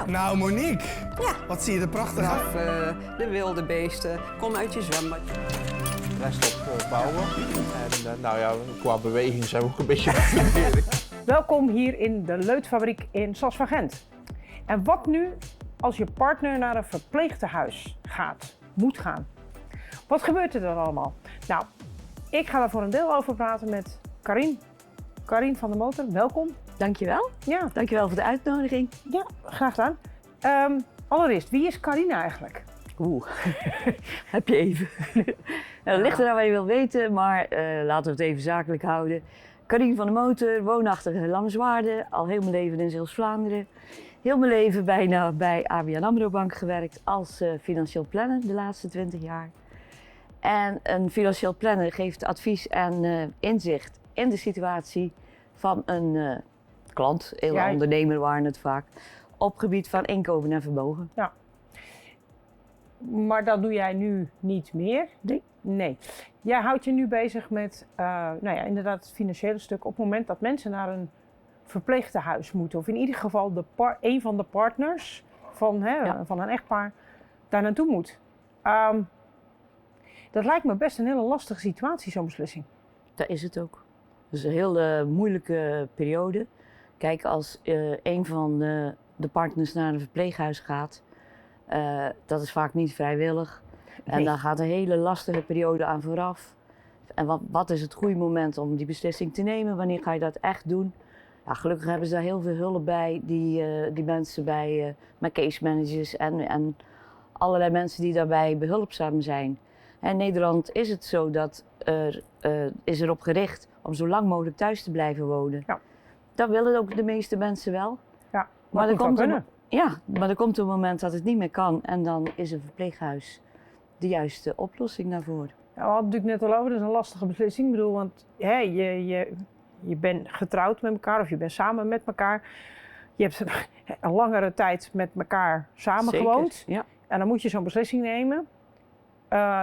Nou Monique, Ja. wat zie je er prachtig uit. Of de wilde beesten. Kom uit je zwembad. Rest op bouwen. En nou ja, qua beweging zijn we ook een beetje Welkom hier in de Leutfabriek in Sas van Gent. En wat nu als je partner naar een verpleegtehuis moet gaan? Wat gebeurt er dan allemaal? Nou, ik ga daar voor een deel over praten met Karin. Karin van der Motor, welkom. Dankjewel. Ja, Dankjewel voor de uitnodiging. ja, graag gedaan. Allereerst, wie is Karin eigenlijk? Heb je even. Het ligt eraan wat je wil weten, maar laten we het even zakelijk houden. Karin van der Motor, woonachtig in Lamswaarde, al heel mijn leven in Zeeuws-Vlaanderen. Heel mijn leven bijna bij ABN AMRO Bank gewerkt als financieel planner de laatste 20 jaar. En een financieel planner geeft advies en inzicht in de situatie van een klant, heel ondernemer waren het vaak, op gebied van inkomen en vermogen. Ja. Maar dat doe jij nu niet meer? Nee. Jij houdt je nu bezig met inderdaad het financiële stuk op het moment dat mensen naar een verpleegtehuis moeten. Of in ieder geval een van de partners van een echtpaar daar naartoe moet. Dat lijkt me best een hele lastige situatie, zo'n beslissing. Dat is het ook. Het is een heel moeilijke periode. Kijk, als een van de partners naar een verpleeghuis gaat, dat is vaak niet vrijwillig. Nee. En dan gaat een hele lastige periode aan vooraf. En wat is het goede moment om die beslissing te nemen? Wanneer ga je dat echt doen? Ja, gelukkig hebben ze daar heel veel hulp bij, die mensen met case managers en allerlei mensen die daarbij behulpzaam zijn. En in Nederland is het zo dat is erop gericht om zo lang mogelijk thuis te blijven wonen. Ja. Dat willen ook de meeste mensen wel. Ja, maar er komt een moment dat het niet meer kan en dan is een verpleeghuis de juiste oplossing daarvoor. Ja, we hadden het natuurlijk net al over, dat is een lastige beslissing. Ik bedoel, want je bent getrouwd met elkaar of je bent samen met elkaar. Je hebt een langere tijd met elkaar samen gewoond. Ja. En dan moet je zo'n beslissing nemen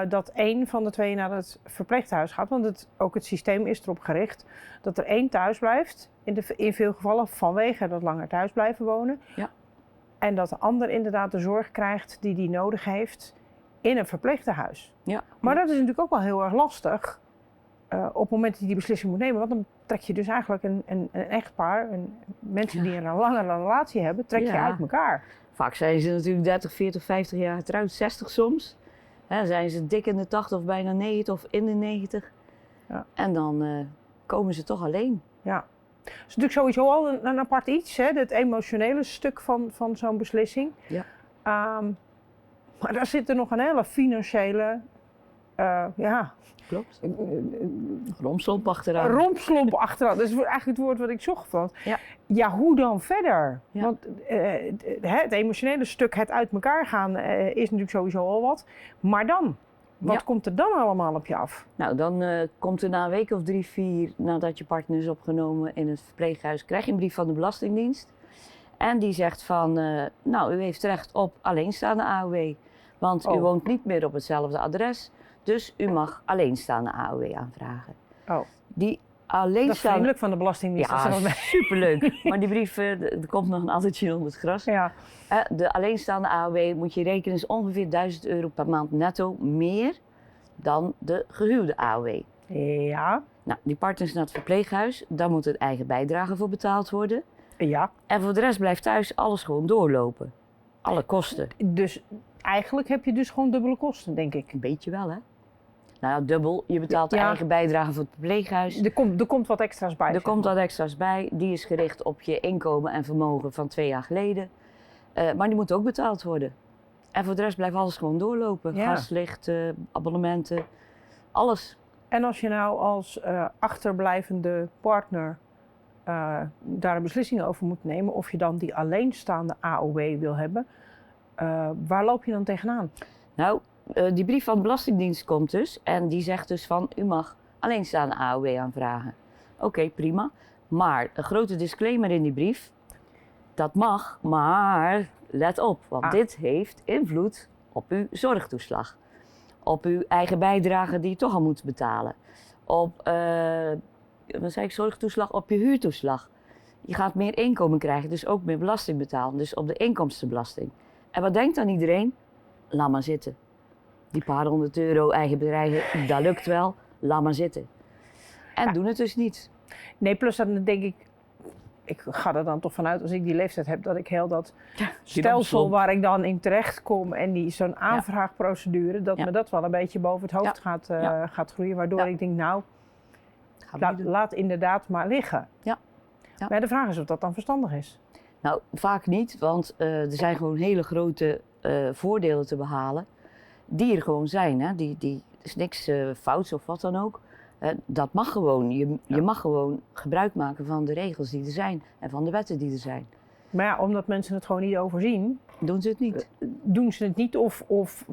dat één van de twee naar het verpleeghuis gaat. Want ook het systeem is erop gericht dat er één thuis blijft. In veel gevallen vanwege dat langer thuis blijven wonen. Ja. En dat de ander inderdaad de zorg krijgt die nodig heeft in een verpleeghuis. Ja. Maar dat is natuurlijk ook wel heel erg lastig op het moment dat je die beslissing moet nemen. Want dan trek je dus eigenlijk een echtpaar, mensen die een langere relatie hebben, trek je uit elkaar. Vaak zijn ze natuurlijk 30, 40, 50 jaar getrouwd, 60 soms. Zijn ze dik in de 80 of bijna 90 of in de 90. Ja. En dan komen ze toch alleen. Ja. Het is natuurlijk sowieso al een apart iets, hè? Het emotionele stuk van zo'n beslissing. Ja. Maar daar zit er nog een hele financiële, Klopt. Rompslomp achteraan. Rompslomp achteraan, dat is eigenlijk het woord wat ik zocht van. Ja, hoe dan verder? Ja. Want het emotionele stuk, het uit elkaar gaan, is natuurlijk sowieso al wat. Maar dan? Wat komt er dan allemaal op je af? Nou, dan komt er na een week of 3, 4 nadat je partner is opgenomen in het verpleeghuis, krijg je een brief van de Belastingdienst. En die zegt van, u heeft recht op alleenstaande AOW. Want u woont niet meer op hetzelfde adres, dus u mag alleenstaande AOW aanvragen. Oh. Die alleenstaande... Dat is vriendelijk van de Belastingdienst. Ja, superleuk. Maar die brief, er komt nog een addertje onder het gras. Ja. De alleenstaande AOW moet je rekenen is ongeveer €1000 per maand netto meer dan de gehuwde AOW. Ja. Nou, die partners naar het verpleeghuis, daar moet een eigen bijdrage voor betaald worden. Ja. En voor de rest blijft thuis alles gewoon doorlopen. Alle kosten. Dus eigenlijk heb je dus gewoon dubbele kosten, denk ik. Een beetje wel, hè? Nou ja, dubbel. Je betaalt de eigen bijdrage voor het verpleeghuis. Er komt wat extra's bij. Er komt wat extra's bij. Die is gericht op je inkomen en vermogen van 2 jaar geleden. Maar die moet ook betaald worden. En voor de rest blijft alles gewoon doorlopen. Ja. Gas, licht, abonnementen, alles. En als je nou als achterblijvende partner daar een beslissing over moet nemen, of je dan die alleenstaande AOW wil hebben, waar loop je dan tegenaan? Nou, die brief van de Belastingdienst komt dus en die zegt dus van u mag alleenstaande AOW aanvragen. Oké, prima. Maar een grote disclaimer in die brief, dat mag, maar let op, want dit heeft invloed op uw zorgtoeslag. Op uw eigen bijdrage die je toch al moet betalen. Op, zorgtoeslag, op je huurtoeslag. Je gaat meer inkomen krijgen, dus ook meer belasting betalen. Dus op de inkomstenbelasting. En wat denkt dan iedereen? Laat maar zitten. Die paar €100 eigen bedrijven, dat lukt wel. Laat maar zitten. En doen het dus niet. Nee, plus dan denk ik ga er dan toch vanuit als ik die leeftijd heb, dat ik heel dat stelsel waar ik dan in terecht kom en zo'n aanvraagprocedure, dat me dat wel een beetje boven het hoofd gaat groeien. Waardoor ik denk, nou, laat inderdaad maar liggen. Ja. Maar de vraag is of dat dan verstandig is. Nou, vaak niet, want er zijn gewoon hele grote voordelen te behalen die er gewoon zijn. Hè? Er is niks fouts of wat dan ook. Dat mag gewoon. Je mag gewoon gebruik maken van de regels die er zijn en van de wetten die er zijn. Maar ja, omdat mensen het gewoon niet overzien, doen ze het niet. Doen ze het niet of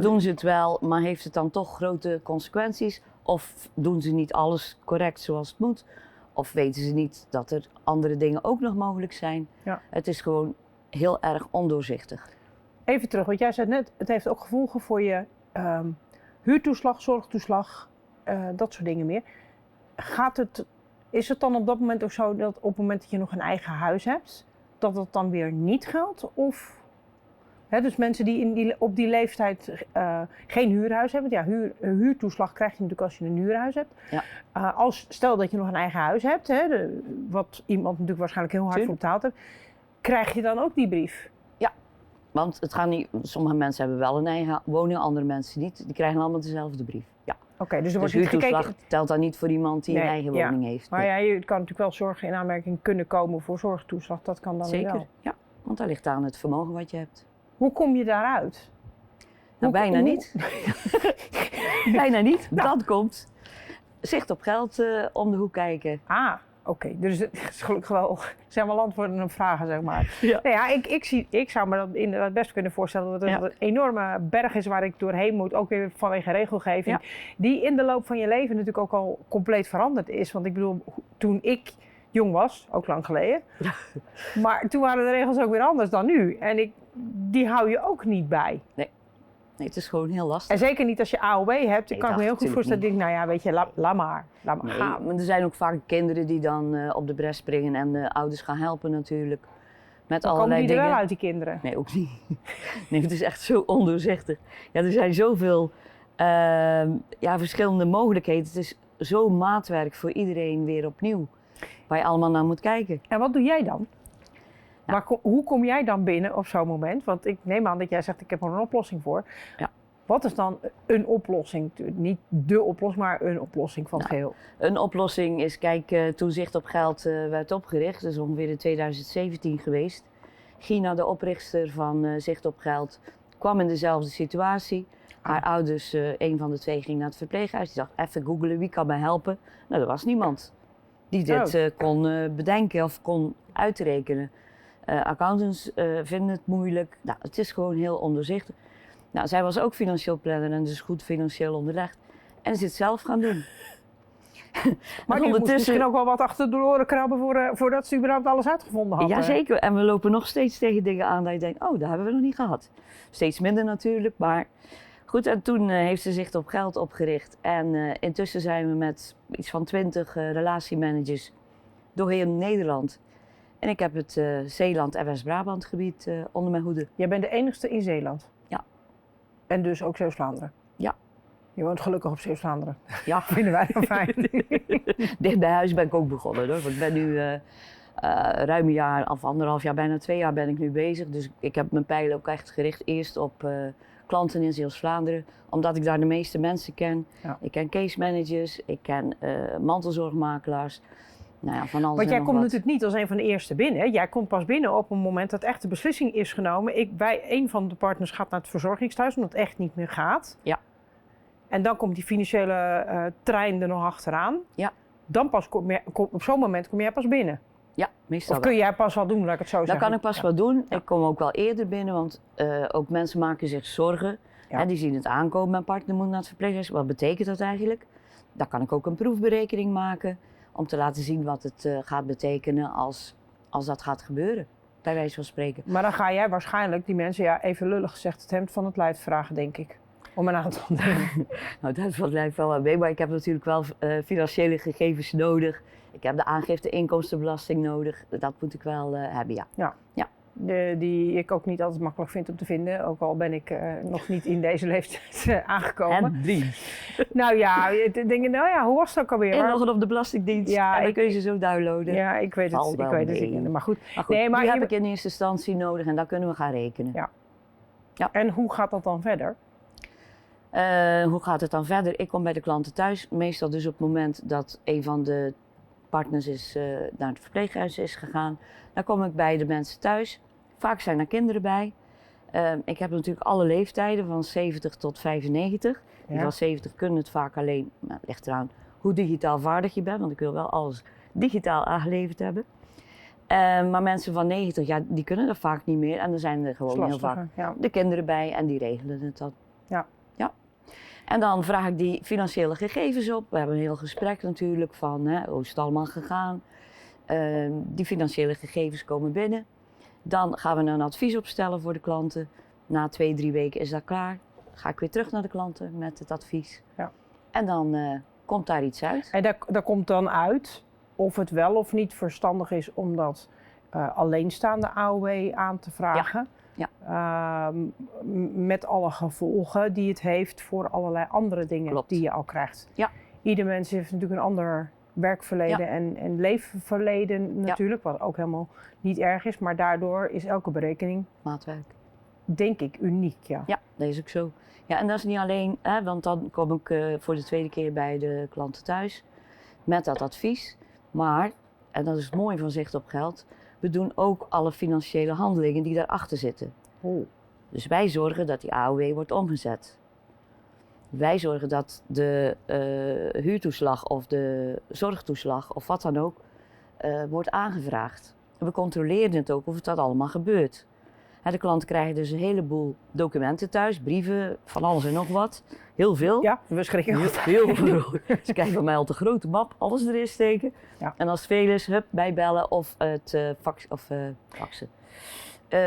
doen ze het wel, maar heeft het dan toch grote consequenties? Of doen ze niet alles correct zoals het moet? Of weten ze niet dat er andere dingen ook nog mogelijk zijn? Ja. Het is gewoon heel erg ondoorzichtig. Even terug, want jij zei net, het heeft ook gevolgen voor je huurtoeslag, zorgtoeslag, dat soort dingen meer. Is het dan op dat moment ook zo dat op het moment dat je nog een eigen huis hebt, dat dat dan weer niet geldt? Of, dus mensen die op die leeftijd geen huurhuis hebben, ja, huurtoeslag krijg je natuurlijk als je een huurhuis hebt. Ja. Stel dat je nog een eigen huis hebt, wat iemand natuurlijk waarschijnlijk heel hard voor betaald heeft, krijg je dan ook die brief? Want het gaat niet, sommige mensen hebben wel een eigen woning, andere mensen niet. Die krijgen allemaal dezelfde brief. Ja. Oké, dus er wordt dus niet gekeken. Telt dan niet voor iemand die een eigen woning heeft. Maar ja, je kan natuurlijk wel zorgen in aanmerking kunnen komen voor zorgtoeslag. Dat kan dan zeker, wel. Ja. Want dat ligt aan het vermogen wat je hebt. Hoe kom je daaruit? Nou, bijna niet. Bijna niet. Dat komt. Zicht op geld om de hoek kijken. Oké, dus het is gelukkig wel, zijn wel antwoorden op vragen, zeg maar. Ja. Nou ja, ik zou me dat inderdaad best kunnen voorstellen dat het een enorme berg is waar ik doorheen moet, ook weer vanwege regelgeving, die in de loop van je leven natuurlijk ook al compleet veranderd is. Want ik bedoel, toen ik jong was, ook lang geleden, maar toen waren de regels ook weer anders dan nu. En die hou je ook niet bij. Nee, het is gewoon heel lastig. En zeker niet als je AOW hebt. Ik kan me heel goed voorstellen dat ik denk, nou ja, weet je, laat maar gaan. Maar er zijn ook vaak kinderen die dan op de bres springen en de ouders gaan helpen natuurlijk. Met Dan allerlei komen die dingen. er wel uit, die kinderen? Nee, ook niet. Nee, het is echt zo ondoorzichtig. Ja, er zijn zoveel verschillende mogelijkheden. Het is zo maatwerk voor iedereen weer opnieuw. Waar je allemaal naar moet kijken. En wat doe jij dan? Maar hoe kom jij dan binnen op zo'n moment? Want ik neem aan dat jij zegt, ik heb er een oplossing voor. Ja. Wat is dan een oplossing? Niet de oplossing, maar een oplossing van het geheel. Een oplossing is, kijk, toen Zicht op Geld werd opgericht, dat is ongeveer in 2017 geweest. Gina, de oprichter van Zicht op Geld, kwam in dezelfde situatie. Haar ouders, een van de twee, ging naar het verpleeghuis. Die dacht, even googelen, wie kan mij helpen? Nou, er was niemand die dit kon bedenken of kon uitrekenen. Accountants vinden het moeilijk. Nou, het is gewoon heel ondoorzichtig. Nou, zij was ook financieel planner en dus goed financieel onderlegd. En is het zelf gaan doen. Maar die moest misschien ook wel wat achter de oren krabben voordat ze überhaupt alles uitgevonden had. Jazeker. En we lopen nog steeds tegen dingen aan dat je denkt, oh, dat hebben we nog niet gehad. Steeds minder natuurlijk, maar goed. En toen heeft ze Zicht op Geld opgericht. En intussen zijn we met iets van 20 relatiemanagers door heel Nederland. En ik heb het Zeeland en West-Brabant gebied onder mijn hoede. Jij bent de enigste in Zeeland? Ja. En dus ook Zeeuws-Vlaanderen? Ja. Je woont gelukkig op Zeeuws-Vlaanderen. Ja. Vinden wij dan fijn. Dicht bij huis ben ik ook begonnen hoor. Want ik ben nu ruim een jaar of 1,5 jaar, bijna 2 jaar ben ik nu bezig. Dus ik heb mijn pijlen ook echt gericht eerst op klanten in Zeeuws-Vlaanderen. Omdat ik daar de meeste mensen ken. Ja. Ik ken case managers, ik ken mantelzorgmakelaars. Nou ja, van alles. Want jij komt natuurlijk niet als een van de eerste binnen. Hè? Jij komt pas binnen op een moment dat echt de beslissing is genomen. Een van de partners gaat naar het verzorgingstehuis omdat het echt niet meer gaat. Ja. En dan komt die financiële trein er nog achteraan. Ja. Dan pas op zo'n moment kom jij pas binnen. Ja, meestal. Of kun jij pas wel doen, laat ik het zo zeggen? Dat kan ik pas wel doen. Ja. Ik kom ook wel eerder binnen, want ook mensen maken zich zorgen. Ja. Hè, die zien het aankomen, mijn partner moet naar het verpleeghuis. Wat betekent dat eigenlijk? Dan kan ik ook een proefberekening maken. Om te laten zien wat het gaat betekenen als dat gaat gebeuren, bij wijze van spreken. Maar dan ga jij waarschijnlijk die mensen, even lullig gezegd, het hemd van het lijf vragen, denk ik. Om een aantal dingen. Nou, dat valt mij wel mee, maar ik heb natuurlijk wel financiële gegevens nodig. Ik heb de aangifte inkomstenbelasting nodig. Dat moet ik wel hebben, ja. Die ik ook niet altijd makkelijk vind om te vinden. Ook al ben ik nog niet in deze leeftijd aangekomen. En 3. Nou ja, hoe was het ook alweer? Inloggen op de Belastingdienst. Ja, en dan kun je ze zo downloaden. Ja, ik weet het. Valt wel Ik weet het. mee. Maar goed. Maar goed, Nee, maar die je- heb ik in eerste instantie nodig en dan kunnen we gaan rekenen. Ja. En hoe gaat dat dan verder? Hoe gaat het dan verder? Ik kom bij de klanten thuis. Meestal dus op het moment dat een van de partners naar het verpleeghuis is gegaan. Dan kom ik bij de mensen thuis. Vaak zijn er kinderen bij. Ik heb natuurlijk alle leeftijden, van 70 tot 95. Die Ja. van 70 kunnen het vaak alleen, maar het ligt eraan hoe digitaal vaardig je bent. Want ik wil wel alles digitaal aangeleverd hebben. Maar mensen van 90, ja, die kunnen dat vaak niet meer. En er zijn er gewoon heel vaak Ja. de kinderen bij en die regelen het dan. Ja. En dan vraag ik die financiële gegevens op. We hebben een heel gesprek natuurlijk van hoe is het allemaal gegaan. Die financiële gegevens komen binnen. Dan gaan we een advies opstellen voor de klanten. Na 2-3 weken is dat klaar. Ga ik weer terug naar de klanten met het advies. Ja. En dan komt daar iets uit. En daar komt dan uit of het wel of niet verstandig is om dat alleenstaande AOW aan te vragen. Met alle gevolgen die het heeft voor allerlei andere dingen Klopt. die je al krijgt. Ja. Ieder mens heeft natuurlijk een ander werkverleden en leefverleden natuurlijk, wat ook helemaal niet erg is. Maar daardoor is elke berekening, Maatwerk. denk ik, uniek. Ja. Ja, dat is ook zo. Ja, en dat is niet alleen, want dan kom ik voor de tweede keer bij de klanten thuis met dat advies. Maar, en dat is het mooie van Zicht op Geld, we doen ook alle financiële handelingen die daarachter zitten. Oh. Dus wij zorgen dat die AOW wordt omgezet. Wij zorgen dat de huurtoeslag of de zorgtoeslag of wat dan ook wordt aangevraagd. We controleren het ook of dat allemaal gebeurt. De klanten krijgen dus een heleboel documenten thuis, brieven, van alles en nog wat. Heel veel. Ja, we schrikken. Heel veel. Ze krijgen bij mij al de grote map, alles erin steken. Ja. En als het veel is, hup, bijbellen of het faxen.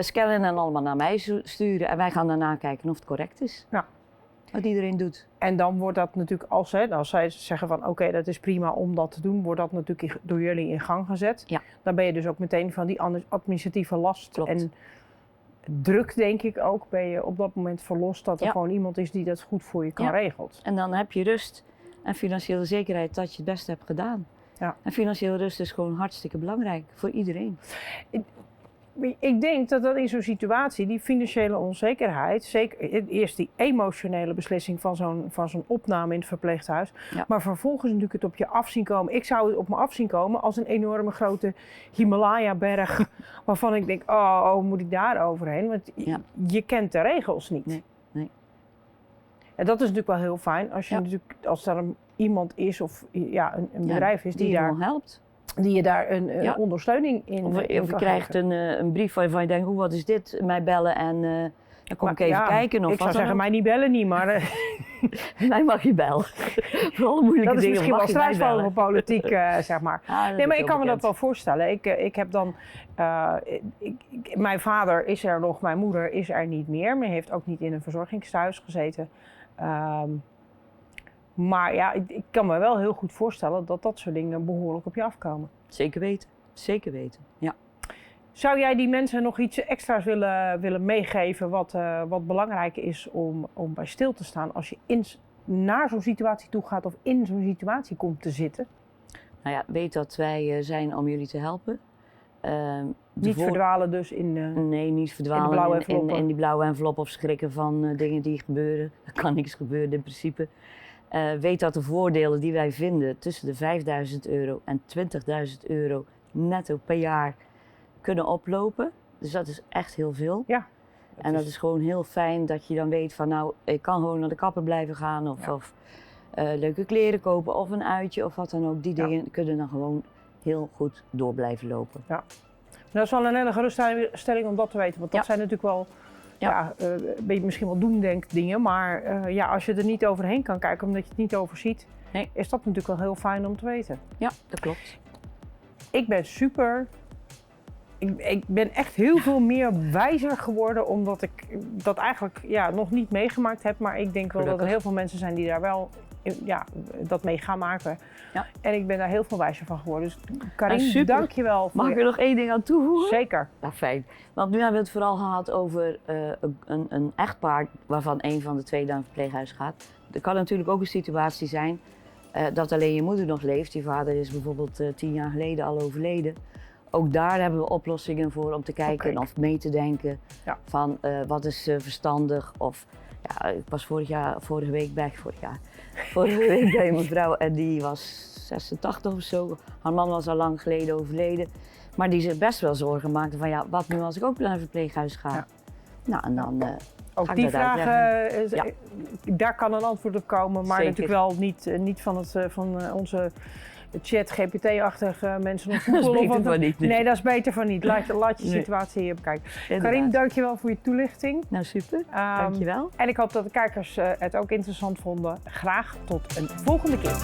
Scannen en allemaal naar mij sturen. En wij gaan daarna kijken of het correct is. Ja. Wat iedereen doet. En dan wordt dat natuurlijk, als zij zeggen van oké, dat is prima om dat te doen, wordt dat natuurlijk door jullie in gang gezet. Ja. Dan ben je dus ook meteen van die administratieve last Klopt. en druk, denk ik ook, ben je op dat moment verlost dat er gewoon iemand is die dat goed voor je kan regelen. En dan heb je rust en financiële zekerheid dat je het beste hebt gedaan. Ja. En financiële rust is gewoon hartstikke belangrijk voor iedereen. Ik denk dat in zo'n situatie, die financiële onzekerheid, zeker eerst die emotionele beslissing van zo'n opname in het verpleeghuis, maar vervolgens natuurlijk het op je af zien komen. Ik zou het op me af zien komen als een enorme grote Himalaya-berg, waarvan ik denk, oh, moet ik daar overheen? Want je kent de regels niet. Nee. En dat is natuurlijk wel heel fijn als er iemand is of een bedrijf is die daar nog helpt. Die je daar een ondersteuning in Of je kan krijgt geven. een brief waarvan je denkt, wat is dit? Mij bellen en dan kom ik even kijken. Of ik zou zeggen, mij niet bellen niet, maar mij mag je bellen. Voor alle moeilijke dat is dingen misschien wel mag je mij strijdvallen bellen. voor politiek, zeg maar. Nee, maar ik kan me dat wel voorstellen. Ik heb dan, mijn vader is er nog, mijn moeder is er niet meer. Maar heeft ook niet in een verzorgingstehuis gezeten. Maar ja, ik kan me wel heel goed voorstellen dat dat soort dingen behoorlijk op je afkomen. Zeker weten, ja. Zou jij die mensen nog iets extra's willen meegeven wat belangrijk is om bij stil te staan als je naar zo'n situatie toe gaat of in zo'n situatie komt te zitten? Nou ja, weet dat wij zijn om jullie te helpen. Niet verdwalen dus in... Nee, niet verdwalen in de blauwe enveloppen. in die blauwe envelop of schrikken van dingen die gebeuren. Er kan niks gebeuren in principe. Weet dat de voordelen die wij vinden tussen de €5.000 en €20.000 netto per jaar kunnen oplopen. Dus dat is echt heel veel. Ja. Dat is gewoon heel fijn dat je dan weet van nou, ik kan gewoon naar de kapper blijven gaan of leuke kleren kopen of een uitje of wat dan ook. Die dingen kunnen dan gewoon heel goed door blijven lopen. Ja. Dat is wel een hele geruststelling om dat te weten, want dat zijn natuurlijk wel misschien wel doemdenkdingen, maar als je er niet overheen kan kijken omdat je het niet overziet, is dat natuurlijk wel heel fijn om te weten. Ja, dat klopt. Ik ben ik ben echt heel veel meer wijzer geworden, omdat ik dat eigenlijk nog niet meegemaakt heb, maar ik denk wel dat er heel veel mensen zijn die daar wel dat mee gaan maken. Ja. En ik ben daar heel veel wijzer van geworden. Dus Karin, super. dank je wel. Mag ik er nog één ding aan toevoegen? Zeker. Nou, fijn. Want nu hebben we het vooral gehad over een echtpaar waarvan een van de twee naar een verpleeghuis gaat. Er kan natuurlijk ook een situatie zijn dat alleen je moeder nog leeft. Je vader is bijvoorbeeld 10 jaar geleden al overleden. Ook daar hebben we oplossingen voor om te kijken of mee te denken van wat is verstandig. Of ja, ik was vorige week bij een mevrouw en die was 86 of zo. Haar man was al lang geleden overleden. Maar die zich best wel zorgen maakte van ja, wat nu als ik ook naar een verpleeghuis ga? Ja. Nou, en dan ook die vragen, daar kan een antwoord op komen, maar Zeker. natuurlijk wel niet van onze chat-GPT-achtige mensen op Dat is Google. beter van niet. Nee, dat is beter van niet. Laat je situatie hier bekijken. Karin, dankjewel voor je toelichting. Nou, super. Dankjewel. En ik hoop dat de kijkers het ook interessant vonden. Graag tot een volgende keer.